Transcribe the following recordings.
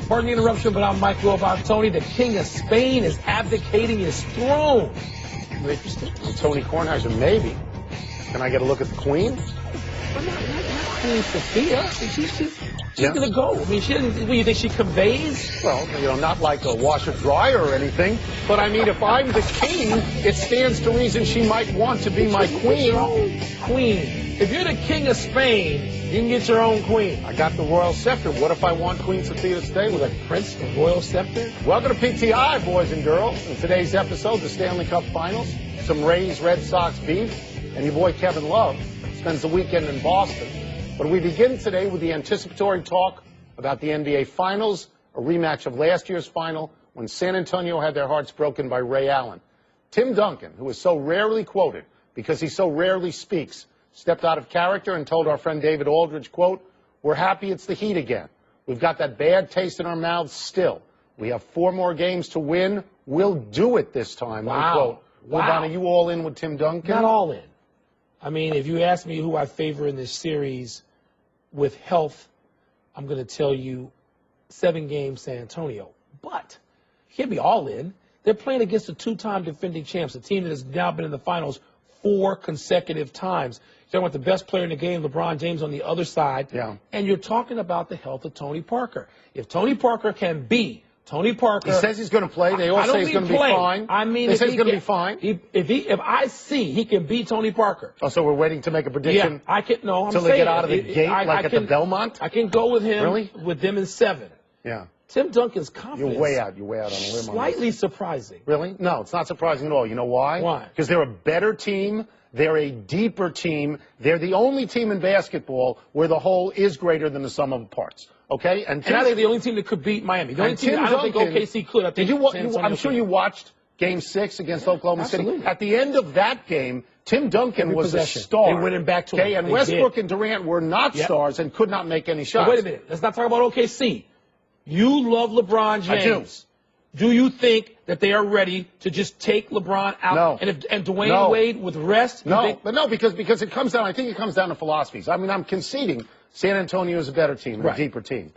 Pardon the interruption, but I'm Mike Wilbon. Tony, the king of Spain, is abdicating his throne. You interested? Tony Kornheiser, maybe. Can I get a look at the Queen? Well, not Queen Sophia. She's going to go. I mean, she doesn't. What, you think she conveys? Well, not like a washer dryer or anything. But I mean, if I'm the king, it stands to reason she might want to be my queen. Queen. If you're the king of Spain, you can get your own queen. I got the royal scepter. What if I want Queen Sophia to stay with a prince, the royal scepter? Welcome to PTI, boys and girls. In today's episode, the Stanley Cup Finals, some Rays Red Sox beef, and your boy Kevin Love spends the weekend in Boston. But we begin today with the anticipatory talk about the NBA Finals, a rematch of last year's final when San Antonio had their hearts broken by Ray Allen. Tim Duncan, who is so rarely quoted because he so rarely speaks, stepped out of character and told our friend David Aldridge, quote, "We're happy it's the Heat again. We've got that bad taste in our mouths still. We have 4 more games to win. We'll do it this time." Wow. Wow. Are you all in with Tim Duncan? Not all in. I mean, if you ask me who I favor in this series with health, I'm going to tell you 7-game San Antonio. But you can't be all in. They're playing against a 2-time defending champs, a team that has now been in the finals 4 consecutive times. You're talking about the best player in the game, LeBron James, on the other side. Yeah. And you're talking about the health of Tony Parker. If Tony Parker can be Tony Parker. He says he's going to play. They all say he's going to be fine. I mean, they say he's going to be fine. If I see he can beat Tony Parker. Oh, so we're waiting to make a prediction? Yeah, I can. No, I'm saying. Until they get out of the gate, at the Belmont? I can go with him. Really? With them in 7. Yeah. Tim Duncan's confidence. You're way out. You're way out on a limb. Slightly surprising. Really? No, it's not surprising at all. You know why? Why? Because they're a better team. They're a deeper team. They're the only team in basketball where the whole is greater than the sum of the parts. Okay? And I think the only team that could beat Miami. The only team Tim I don't think OKC could. I think I'm sure you watched Game 6 against Oklahoma absolutely. City. At the end of that game, Tim Duncan was a star. They winning back to him. Okay, and Westbrook and Durant were not stars and could not make any shots. But wait a minute. Let's not talk about OKC. You love LeBron James. I do. Do you think that they are ready to just take LeBron out? No. And Dwayne Wade with rest? No, but no, because it comes down. I think it comes down to philosophies. I mean, I'm conceding San Antonio is a better team, a deeper team.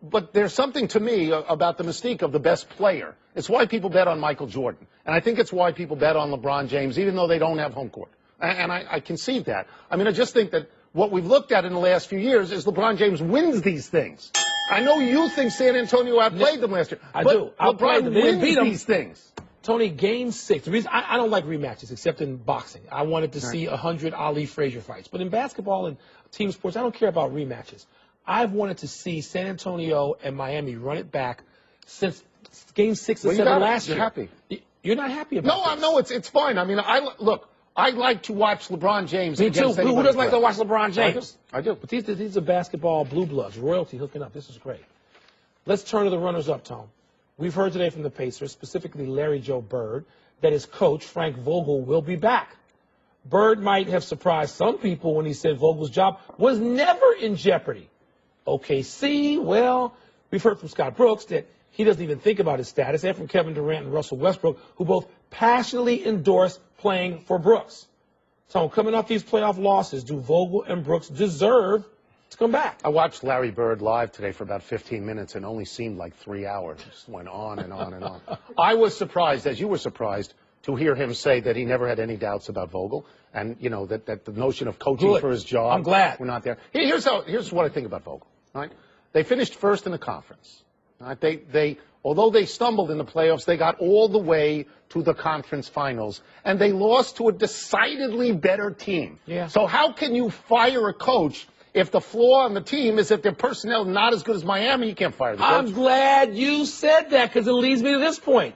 But there's something to me about the mystique of the best player. It's why people bet on Michael Jordan, and I think it's why people bet on LeBron James, even though they don't have home court. And I concede that. I mean, I just think that what we've looked at in the last few years is LeBron James wins these things. I know you think San Antonio outplayed them last year. I do. LeBron wins these things. Tony, Game 6. The reason I don't like rematches, except in boxing. I wanted to see 100 Ali Frazier fights. But in basketball and team sports, I don't care about rematches. I've wanted to see San Antonio and Miami run it back since Game 6 or 7 last year. You're happy. You're not happy about this. No, it's fine. I mean, I like to watch LeBron James. Me too. Who doesn't like to watch LeBron James? I do. But these are basketball blue bloods, royalty hooking up. This is great. Let's turn to the runners-up, Tom. We've heard today from the Pacers, specifically Larry Joe Bird, that his coach, Frank Vogel, will be back. Bird might have surprised some people when he said Vogel's job was never in jeopardy. OKC, well, we've heard from Scott Brooks that he doesn't even think about his status, and from Kevin Durant and Russell Westbrook, who both passionately endorse playing for Brooks. So coming off these playoff losses, do Vogel and Brooks deserve to come back? I watched Larry Bird live today for about 15 minutes and only seemed like 3 hours. It just went on and on and on. I was surprised, as you were surprised, to hear him say that he never had any doubts about Vogel and, that the notion of coaching for his job. I'm glad. We're not there. Here's what I think about Vogel. Right? They finished first in the conference. Right? Although they stumbled in the playoffs, they got all the way to the conference finals, and they lost to a decidedly better team. Yeah. So how can you fire a coach if the flaw on the team is that their personnel is not as good as Miami? You can't fire the coach. I'm glad you said that because it leads me to this point.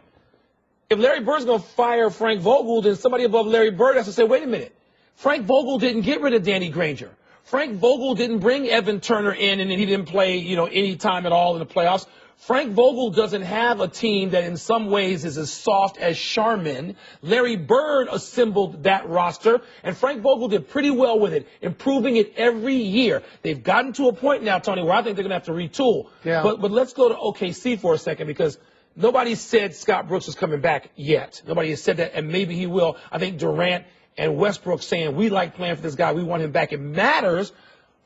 If Larry Bird's going to fire Frank Vogel, then somebody above Larry Bird has to say, wait a minute. Frank Vogel didn't get rid of Danny Granger. Frank Vogel didn't bring Evan Turner in and he didn't play, any time at all in the playoffs. Frank Vogel doesn't have a team that in some ways is as soft as Charmin. Larry Bird assembled that roster, and Frank Vogel did pretty well with it, improving it every year. They've gotten to a point now, Tony, where I think they're going to have to retool. Yeah. But let's go to OKC for a second because nobody said Scott Brooks is coming back yet. Nobody has said that, and maybe he will. I think Durant and Westbrook saying, we like playing for this guy. We want him back. It matters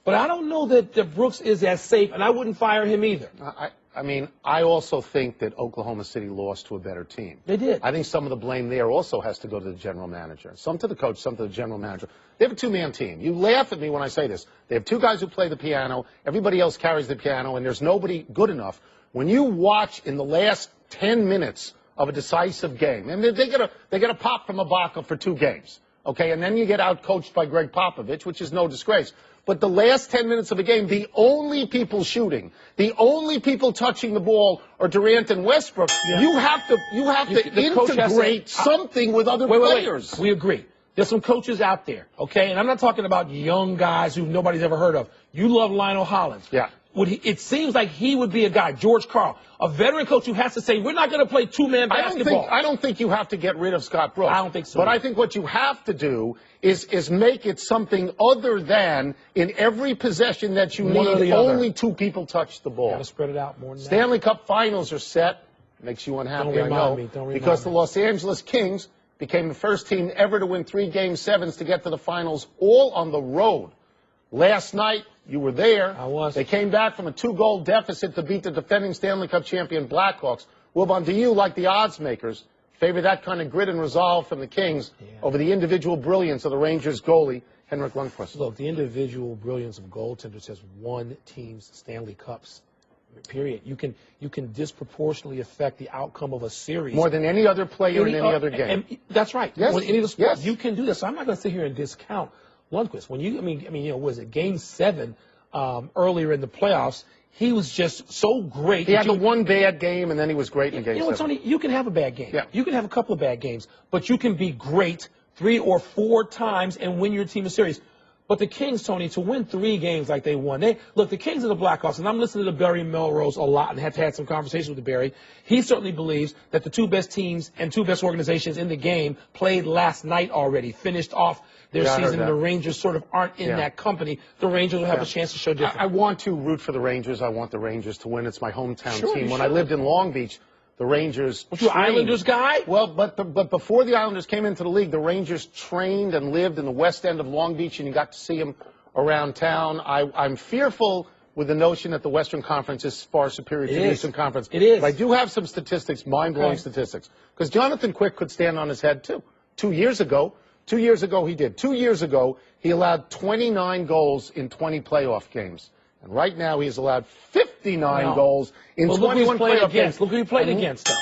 But I don't know that Brooks is as safe, and I wouldn't fire him either. I mean, I also think that Oklahoma City lost to a better team. They did. I think some of the blame there also has to go to the general manager. Some to the coach, some to the general manager. They have a two-man team. You laugh at me when I say this. They have two guys who play the piano. Everybody else carries the piano, and there's nobody good enough. When you watch in the last 10 minutes of a decisive game, and they get a pop from Ibaka for 2 games, okay, and then you get out-coached by Greg Popovich, which is no disgrace. But the last 10 minutes of a game, the only people shooting, the only people touching the ball are Durant and Westbrook. Yeah. You have to integrate something with other players. Wait. We agree. There's some coaches out there, okay? And I'm not talking about young guys who nobody's ever heard of. You love Lionel Hollins. Yeah. It seems like he would be a guy, George Karl, a veteran coach who has to say, we're not going to play two-man basketball. I don't think you have to get rid of Scott Brooks. I don't think so. But I think what you have to do is make it something other than in every possession that you need, only 2 people touch the ball. Got to spread it out more than that. Stanley Cup Finals are set. Makes you unhappy, I know. Because the Los Angeles Kings became the first team ever to win 3 Game 7s to get to the finals, all on the road. Last night, you were there. I was. They came back from a 2-goal deficit to beat the defending Stanley Cup champion Blackhawks. Wilbon, do you, like the odds makers, favor that kind of grit and resolve from the Kings over the individual brilliance of the Rangers goalie, Henrik Lundqvist? Look, the individual brilliance of goaltenders has won teams Stanley Cups. Period. You can disproportionately affect the outcome of a series more than any other player in any other game. And that's right. Yes. More than any other sport. Yes. You can do this. So I'm not going to sit here and discount Lundqvist. Was it Game 7 earlier in the playoffs? He was just so great. He had the one bad game, and then he was great in Game 7. Tony, you can have a bad game. Yeah. You can have a couple of bad games, but you can be great 3 or 4 times and win your team a series. But the Kings, Tony, to win 3 games like they won. The Kings and the Blackhawks, and I'm listening to Barry Melrose a lot and have had some conversations with Barry. He certainly believes that the 2 best teams and 2 best organizations in the game played last night already, finished off their season, and the Rangers sort of aren't in that company. The Rangers will have a chance to show different. I want to root for the Rangers. I want the Rangers to win. It's my hometown team. When I lived in Long Beach, the Rangers Was you an Islanders guy? Well, but before the Islanders came into the league, the Rangers trained and lived in the west end of Long Beach, and you got to see them around town. I'm fearful with the notion that the Western Conference is far superior to the Eastern Conference. It is. But I do have some statistics, mind-blowing statistics. Because Jonathan Quick could stand on his head, too. 2 years ago he did. 2 years ago, he allowed 29 goals in 20 playoff games. And right now, he's allowed 59 goals in 21 playoff games. Look who he played against, though.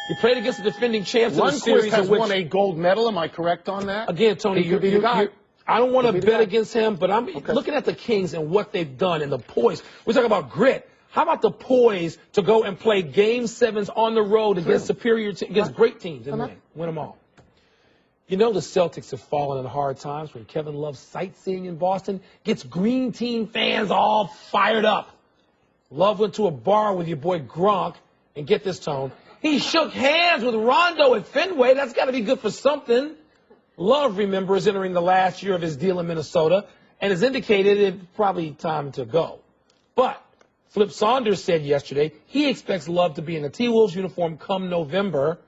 He played against the defending champs of the series. Lundqvist has won a gold medal. Am I correct on that? Again, Tony, I don't want to bet against him, but I'm looking at the Kings and what they've done and the poise. We're talking about grit. How about the poise to go and play Game 7s on the road against against great teams and win them all? You know the Celtics have fallen in hard times when Kevin Love's sightseeing in Boston gets Green Team fans all fired up. Love went to a bar with your boy Gronk, and get this, Tone, he shook hands with Rondo at Fenway. That's got to be good for something. Love, remember, is entering the last year of his deal in Minnesota and has indicated it's probably time to go. But Flip Saunders said yesterday he expects Love to be in a T-Wolves uniform come November.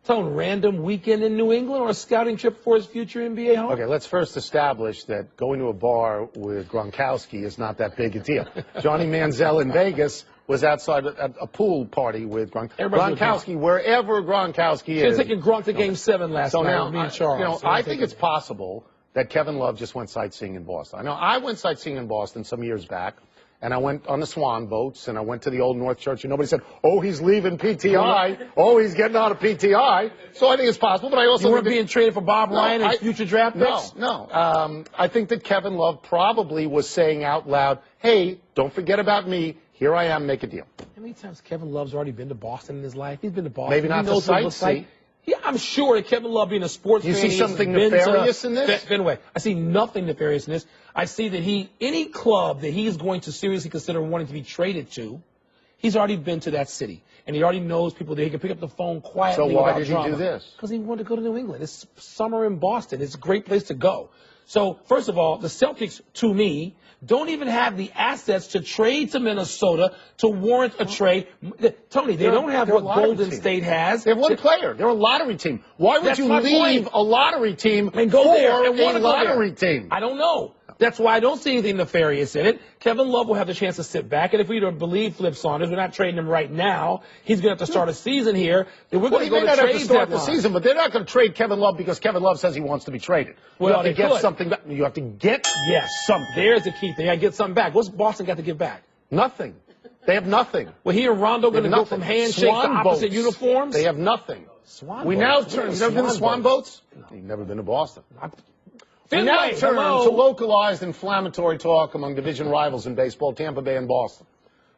Tone, random weekend in New England or a scouting trip for his future NBA home? Okay, let's first establish that going to a bar with Gronkowski is not that big a deal. Johnny Manziel in Vegas was outside at a pool party with Gronkowski, wherever Gronkowski is. Taking Gronk to Game 7 last night with me and Charles. I think it's possible that Kevin Love just went sightseeing in Boston. I know I went sightseeing in Boston some years back. And I went on the Swan boats, and I went to the Old North Church, and nobody said, oh, he's leaving PTI. Oh, he's getting out of PTI. So I think it's possible, but I also... You weren't being traded for Bob Ryan and future draft picks? No. I think that Kevin Love probably was saying out loud, hey, don't forget about me. Here I am, make a deal. How many times Kevin Love's already been to Boston in his life? He's been to Boston. Maybe not to sightsee. Yeah, I'm sure that Kevin Love being a sports fan. You see something nefarious in this? Fenway. I see nothing nefarious in this. I see that any club that he's going to seriously consider wanting to be traded to, he's already been to that city. And he already knows people there. He can pick up the phone quietly. So why did he do this? Because he wanted to go to New England. It's summer in Boston. It's a great place to go. So, first of all, the Celtics, to me, don't even have the assets to trade to Minnesota to warrant a trade. Tony, they don't have what Golden State has. They have one player. They're a lottery team. Why would you leave a lottery team and go there and a lottery team? I don't know. That's why I don't see anything nefarious in it. Kevin Love will have the chance to sit back, and if we don't believe Flip Saunders, we're not trading him right now. He's going to have to start a season here. Then we're going to go to trade have to start deadline. the season, but they're not going to trade Kevin Love because Kevin Love says he wants to be traded. Well, you have to they get could. something back. You have to get something. There's the key thing. I get something back. What's Boston got to give back? Nothing. They have nothing. Well, he and Rondo going to go from handshakes to opposite uniforms? They have nothing. Swan we boats. now turn. You've never been to Swan boats? No. You've never been to Boston. We now turn to localized inflammatory talk among division rivals in baseball, Tampa Bay and Boston.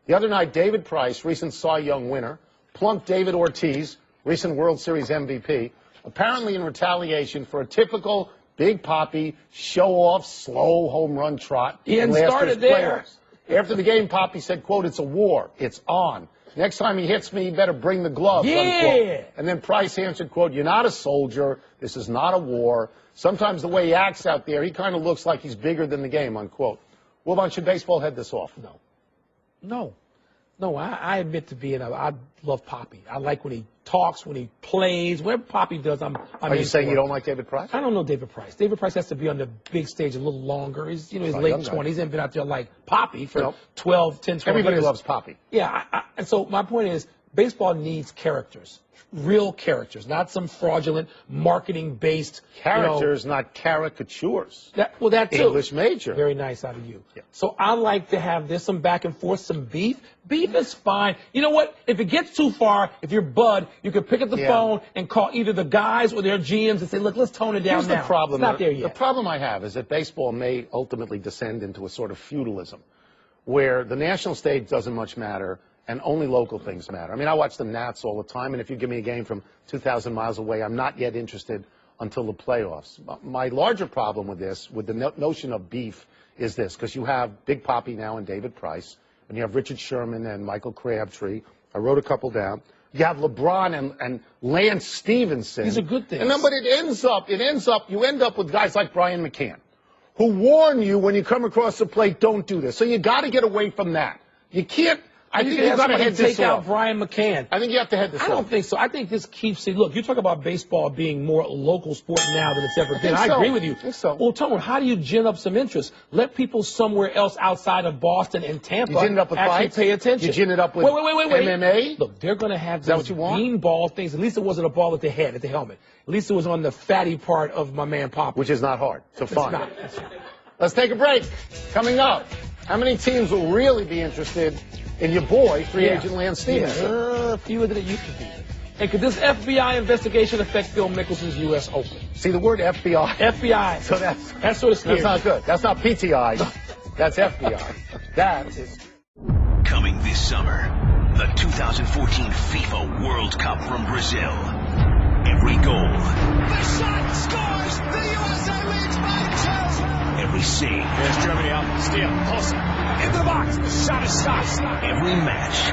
The other night, David Price, recent Cy Young winner, plunked David Ortiz, recent World Series MVP, apparently in retaliation for a typical Big Papi show-off slow home run trot. He hadn't started there. After the game, Papi said, quote, "It's a war. It's on. Next time he hits me, he better bring the gloves," unquote. And then Price answered, quote, "You're not a soldier. This is not a war. Sometimes the way he acts out there, he kind of looks like he's bigger than the game," unquote. Wilbon, should baseball head this off? No, I admit to being I love Papi. I like when he talks, when he plays, whatever Papi does, I'm Are you saying you don't like David Price? I don't know David Price. David Price has to be on the big stage a little longer. He's, his late 20s. He hasn't been out there like Papi for 12 years. Everybody loves Papi. Yeah, and so my point is, baseball needs characters. Real characters, not some fraudulent marketing-based characters, not caricatures. That too. English major. Very nice out of you. Yeah. So I like to have this some back and forth, some beef. Beef is fine. You know what? If it gets too far, if you're Bud, you can pick up the phone and call either the guys or their GMs and say, "Look, let's tone it down." Here's now. the problem. It's not there yet. The problem I have is that baseball may ultimately descend into a sort of feudalism, where the national stage doesn't much matter and only local things matter. I mean, I watch the Nats all the time, and if you give me a game from 2,000 miles away, I'm not yet interested until the playoffs. My larger problem with this, with the notion of beef, is this, because you have Big Papi now and David Price, and you have Richard Sherman and Michael Crabtree. I wrote a couple down. You have LeBron and Lance Stevenson. These are good things. And then, but you end up with guys like Brian McCann, who warn you when you come across the plate, don't do this. So you got to get away from that. You can't. I think you got to head this off. Take out Brian McCann. I think you have to head this off. I don't think so. I think this keeps it. Look, you talk about baseball being more a local sport now than it's ever been. I agree with you. I think so. Well, Tomer, how do you gin up some interest? Let people somewhere else outside of Boston and Tampa you gin it up with actually fights? Pay attention. You gin it up with MMA? Look, they're going to have those beanball things. At least it wasn't a ball at the head, at the helmet. At least it was on the fatty part of my man Pop. Which is not hard to find. It's not. Let's take a break. Coming up, how many teams will really be interested in your boy, free agent Lance Stevenson? Fewer than it used to be. And could this FBI investigation affect Phil Mickelson's U.S. Open? See the word FBI? FBI. So that's sort of scary. That's not good. That's not PTI. That's FBI. That is. Coming this summer, the 2014 FIFA World Cup from Brazil. Every goal. The shot scores. The USA leads by 2. Every save. There's Germany up. Steal. Closer. Into the box. The shot is stopped. Every match.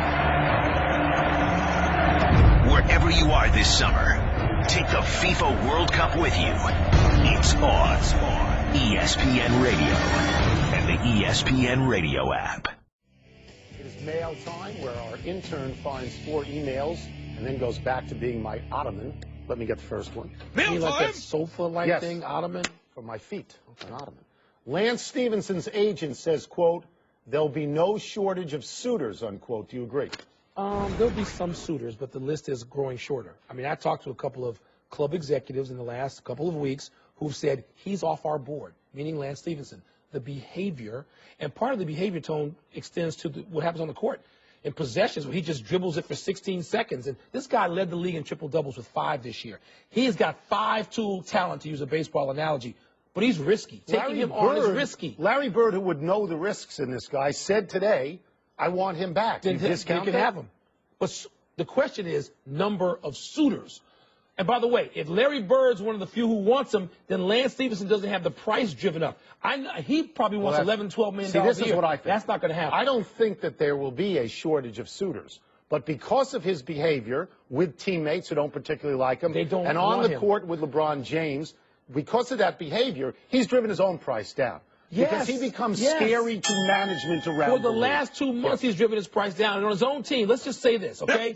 Wherever you are this summer, take the FIFA World Cup with you. It's on ESPN Radio and the ESPN Radio app. It is mail time, where our intern finds 4 emails and then goes back to being my ottoman. Let me get the first one. You like that sofa-like thing, ottoman? For my feet. An ottoman. Lance Stevenson's agent says, quote, "There'll be no shortage of suitors," unquote. Do you agree? There'll be some suitors, but the list is growing shorter. I mean, I talked to a couple of club executives in the last couple of weeks who've said he's off our board, meaning Lance Stevenson. The behavior, and part of the behavior tone extends to what happens on the court. In possessions, where he just dribbles it for 16 seconds. And this guy led the league in triple doubles with 5 this year. He has got 5-tool talent, to use a baseball analogy. But he's risky. Taking him on is risky. Larry Bird, who would know the risks in this guy, said today, "I want him back." Then you can have him. But the question is number of suitors. And by the way, if Larry Bird's one of the few who wants him, then Lance Stevenson doesn't have the price driven up. He probably wants $11, $12 million a year. This is what I think. That's not going to happen. I don't think that there will be a shortage of suitors. But because of his behavior with teammates who don't particularly like him, and on the court with LeBron James, because of that behavior, he's driven his own price down. Because he becomes scary to management around For the last 2 months, he's driven his price down. And on his own team, let's just say this, okay?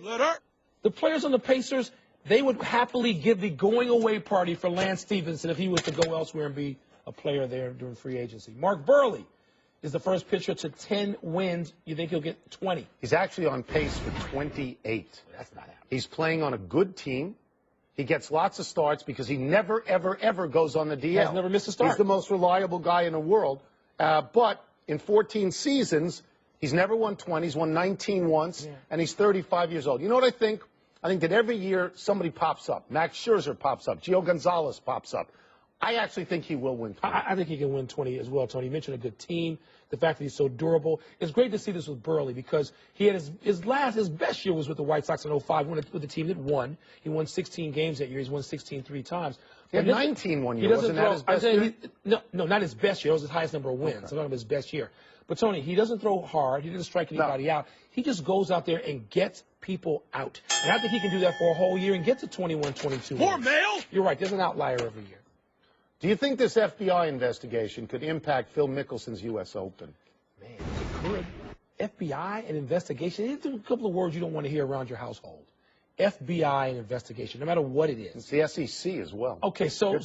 The players on the Pacers, they would happily give the going-away party for Lance Stevenson if he was to go elsewhere and be a player there during free agency. Mark Burley is the first pitcher to 10 wins. You think he'll get 20? He's actually on pace for 28. That's not happening. He's playing on a good team. He gets lots of starts because he never, ever, ever goes on the DL. He's never missed a start. He's the most reliable guy in the world. But in 14 seasons, he's never won 20. He's won 19 once, and he's 35 years old. You know what I think? I think that every year somebody pops up. Max Scherzer pops up. Gio Gonzalez pops up. I actually think he will win 20. I think he can win 20 as well, Tony. You mentioned a good team, the fact that he's so durable. It's great to see this with Burley because he had his best year was with the White Sox in 05 with the team that won. He won 16 games that year. He's won 16 three times. He had 19 one year. Wasn't that his best year? No, not his best year. It was his highest number of wins. Okay. I'm talking about his best year. But, Tony, he doesn't throw hard. He doesn't strike anybody out. He just goes out there and gets people out. And I think he can do that for a whole year and get to 21, 22 wins. More mail? You're right. There's an outlier every year. Do you think this FBI investigation could impact Phil Mickelson's U.S. Open? Man, it could. FBI and investigation. It's a couple of words you don't want to hear around your household. FBI and investigation, no matter what it is. It's the SEC as well. Okay, so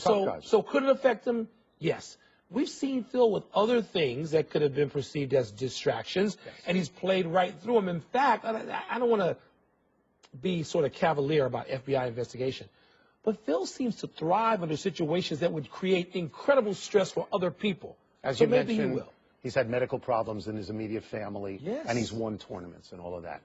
could it affect him? Yes. We've seen Phil with other things that could have been perceived as distractions, and he's played right through them. In fact, I don't want to be sort of cavalier about FBI investigation, but Phil seems to thrive under situations that would create incredible stress for other people. As so you maybe mentioned, he will. He's had medical problems in his immediate family, and he's won tournaments and all of that.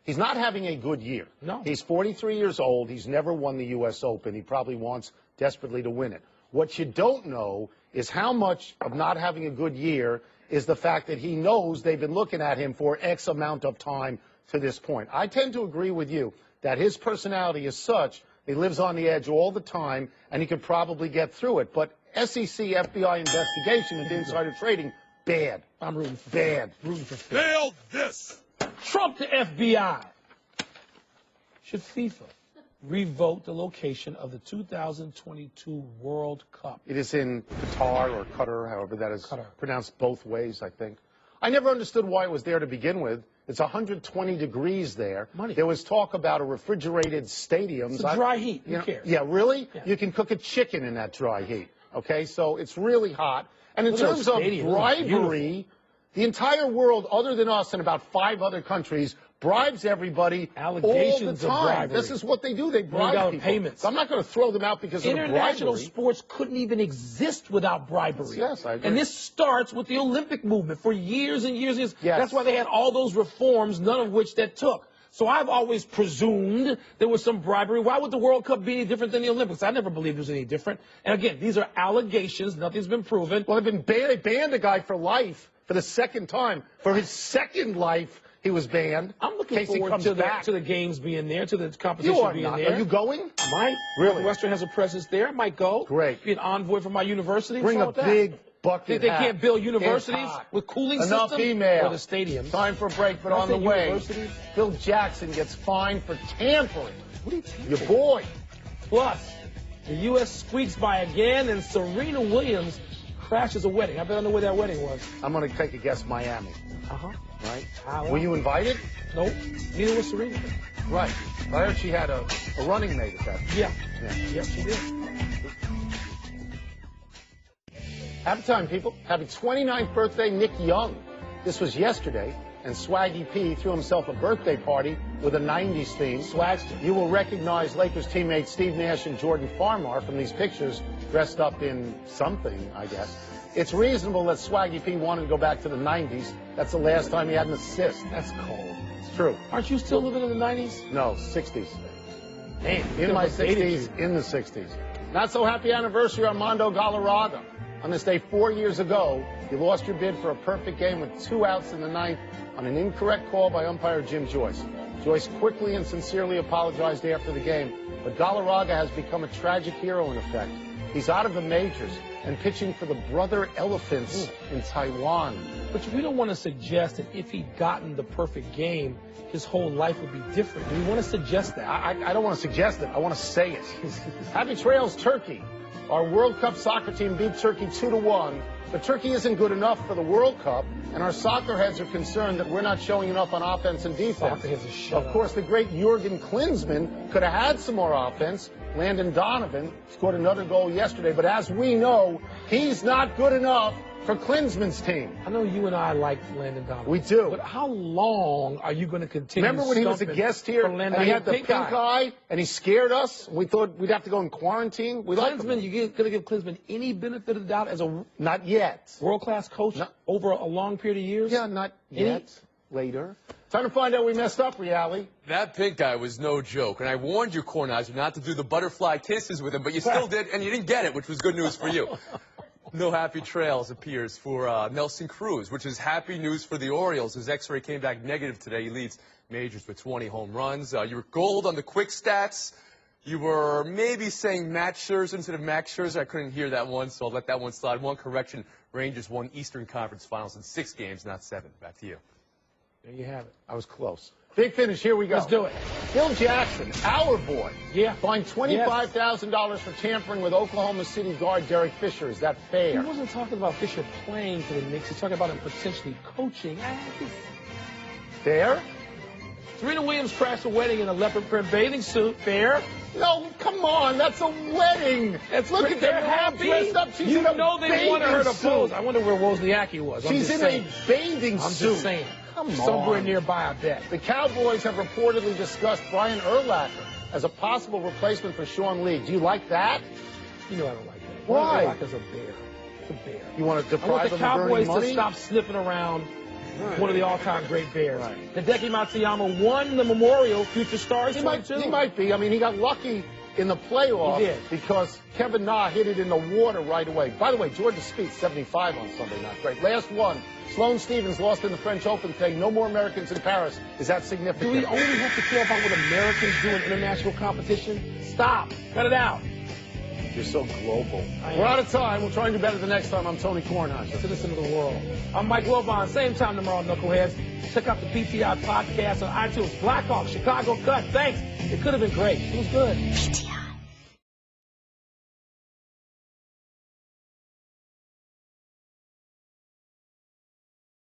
He's not having a good year. No. He's 43 years old. He's never won the U.S. Open. He probably wants desperately to win it. What you don't know is how much of not having a good year is the fact that he knows they've been looking at him for X amount of time to this point. I tend to agree with you that his personality is such he lives on the edge all the time, and he could probably get through it. But SEC, FBI investigation and insider trading, bad. I'm rooting for bad. Rooting for Phil. Fail this. Trump to FBI. Should FIFA revoke the location of the 2022 World Cup? It is in Qatar or Qatar, however that is pronounced both ways, I think. I never understood why it was there to begin with. It's 120 degrees there. Money. There was talk about a refrigerated stadium. It's a dry heat. Who cares? Yeah, really? Yeah. You can cook a chicken in that dry heat. Okay, so it's really hot. And in terms of bribery, the entire world, other than us and about 5 other countries, bribes everybody allegations all the time. Of bribery. This is what they do. They bribe people. Payments. So I'm not going to throw them out because of the bribery. International sports couldn't even exist without bribery. Yes, I agree. And this starts with the Olympic movement for years and years and years. Yes. That's why they had all those reforms, none of which that took. So I've always presumed there was some bribery. Why would the World Cup be any different than the Olympics? I never believed it was any different. And again, these are allegations. Nothing's been proven. Well, they banned a guy for life for the second time. For his second life, he was banned. I'm looking forward to the games being there, to the competition being there. Are you going? I might. Really? Western has a presence there. I might go. Great. Be an envoy for my university. Bring a big bucket They can't build universities with cooling systems for the stadiums. Time for a break, but on the way, Phil Jackson gets fined for tampering. What are you tampering? Your boy. Plus, the U.S. squeaks by again, and Serena Williams crashes a wedding. I bet I know where that wedding was. I'm going to take a guess, Miami. Uh-huh. Right? Were you invited? Nope. Neither was Serena. Right. I heard she had a running mate at that. Yeah. Yes, she did. Happy time, people. Happy 29th birthday, Nick Young. This was yesterday, and Swaggy P threw himself a birthday party with a 90s theme. Swagster. You will recognize Lakers teammates Steve Nash and Jordan Farmar from these pictures, dressed up in something, I guess. It's reasonable that Swaggy P wanted to go back to the 90s. That's the last time he had an assist. That's cold. It's true. Aren't you still living in the 90s? No, 60s. Damn. In my 60s, in the 60s. Not so happy anniversary, Armando Galarraga. On this day 4 years ago, you lost your bid for a perfect game with 2 outs in the ninth on an incorrect call by umpire Jim Joyce. Joyce quickly and sincerely apologized after the game, but Galarraga has become a tragic hero in effect. He's out of the majors and pitching for the Brother Elephants in Taiwan. But we don't want to suggest that if he'd gotten the perfect game, his whole life would be different. Do we want to suggest that? I don't want to suggest it. I want to say it. Happy Trails Turkey. Our World Cup soccer team beat Turkey 2-1. But Turkey isn't good enough for the World Cup, and our soccer heads are concerned that we're not showing enough on offense and defense. Soccer heads are shut Of up. course, the great Jurgen Klinsmann could have had some more offense. Landon Donovan scored another goal yesterday, but as we know, he's not good enough for Klinsmann's team. I know you and I like Landon Donovan. We do. But how long are you going to continue? Remember when he was a guest here and he had the pink eye and he scared us? We thought we'd have to go in quarantine. We liked him. Klinsmann, you're going to give Klinsmann any benefit of the doubt as a Not yet. world-class coach over a long period of years? Yeah, not yet. Later. Time to find out we messed up, Reali. That pink guy was no joke, and I warned you, Kornheiser, not to do the butterfly kisses with him, but you still did, and you didn't get it, which was good news for you. No happy trails appears for Nelson Cruz, which is happy news for the Orioles. His X-ray came back negative today. He leads majors with 20 home runs. You were gold on the quick stats. You were maybe saying Matt Scherzer instead of Max Scherzer. I couldn't hear that one, so I'll let that one slide. One correction, Rangers won Eastern Conference Finals in 6 games, not 7. Back to you. There you have it. I was close. Big finish. Here we go. Let's do it. Phil Jackson, our boy, fined $25,000 for tampering with Oklahoma City guard Derek Fisher. Is that fair? He wasn't talking about Fisher playing for the Knicks. He's talking about him potentially coaching. Fair? Serena Williams crashed a wedding in a leopard print bathing suit. Fair? No, come on. That's a wedding. Look at they're them happy. dressed up. She's You in a know they wanted her to bathing pose. suit. I wonder where Wozniacki was. She's in a bathing I'm suit. just saying. Come on. Somewhere nearby, I bet. The Cowboys have reportedly discussed Brian Urlacher as a possible replacement for Sean Lee. Do you like that? You know I don't like that. Why? Like as a bear. It's a bear. You want to I want deprive the him of earning Cowboys money? to stop sniffing around one of the all-time great bears. Right. Hideki Matsuyama won the Memorial Future Stars He 22. might be. I mean, he got lucky in the playoffs He did. because Kevin Na hit it in the water right away. By the way, Georgia Spieth, 75 on Sunday night. Great. Last one. Sloane Stephens lost in the French Open today. No more Americans in Paris. Is that significant? Do we only have to care about what Americans do in international competition? Stop. Cut it out. You're so global. We're out of time. We'll try and do better the next time. I'm Tony Kornheiser. Citizen of the world. I'm Mike Wilbon. Same time tomorrow, Knuckleheads. Check out the PTI podcast on iTunes. Blackhawks, Chicago Cut. Thanks. It could have been great. It was good. PTI.